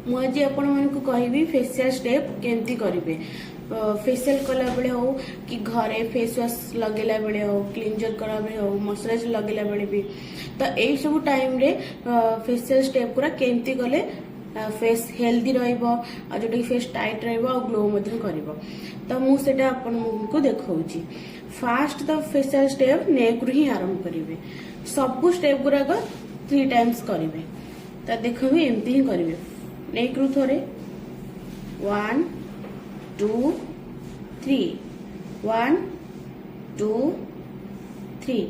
मुझे आपण मानक कहबी फेशियल स्टेप केमती करेंगे। फेशियल कला बेले हो कि घरे फेस वाश लगेला बेले हो, क्लींजर करा बेले हो, मॉइस्चराइजर लगेला बेले भी तो यही सब टाइम रे फेशियल स्टेप पूरा केमती गले फेस हेल्दी रहिबो आ जोटा कि फेस टाइट रहिबो आ ग्लो मधन करिवो। तो मु सेटा आपनको देखाउची। फास्ट तो फेशियल स्टेप नेक रु ही आरंभ करिवे। सब स्टेप गुराक 3 टाइम्स करिवे। तो देखो एमती ही करिवे। नेक रु थोरे 1 2 3 1 2 3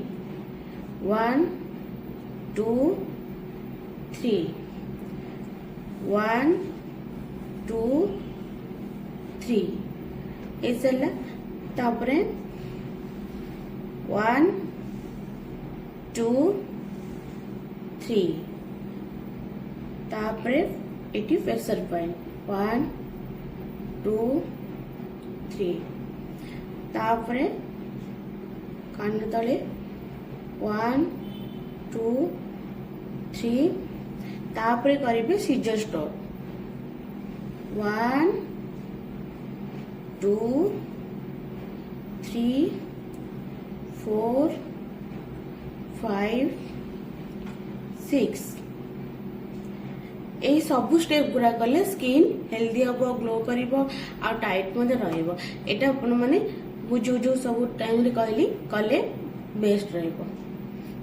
1 2 3 1 2 3 ए सरला। तापरे 1 2 3 तापरे एटी फेसर पॉइंट 1 2 3 तापरे कान तले 1 2 3 तापरे करिवे सीजर स्टॉप 1 2 3 4 5 6 এই सब स्टेप गुरा कले स्किन हेल्दी हम ग्लो कर टाइट रहिबो। एटा अपन माने जो जो सब टाइम रे कहली कले बेस्ट रहिबो।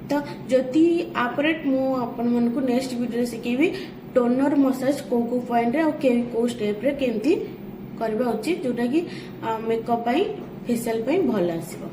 तो जदि आपरे मु अपन मन को नेक्स्ट वीडियो सिखेबी टोनर मसाज को पॉइंट रे को स्टेप रे केमती करबा उचित जोटा कि मेकअप फेशियल भल आसीबो।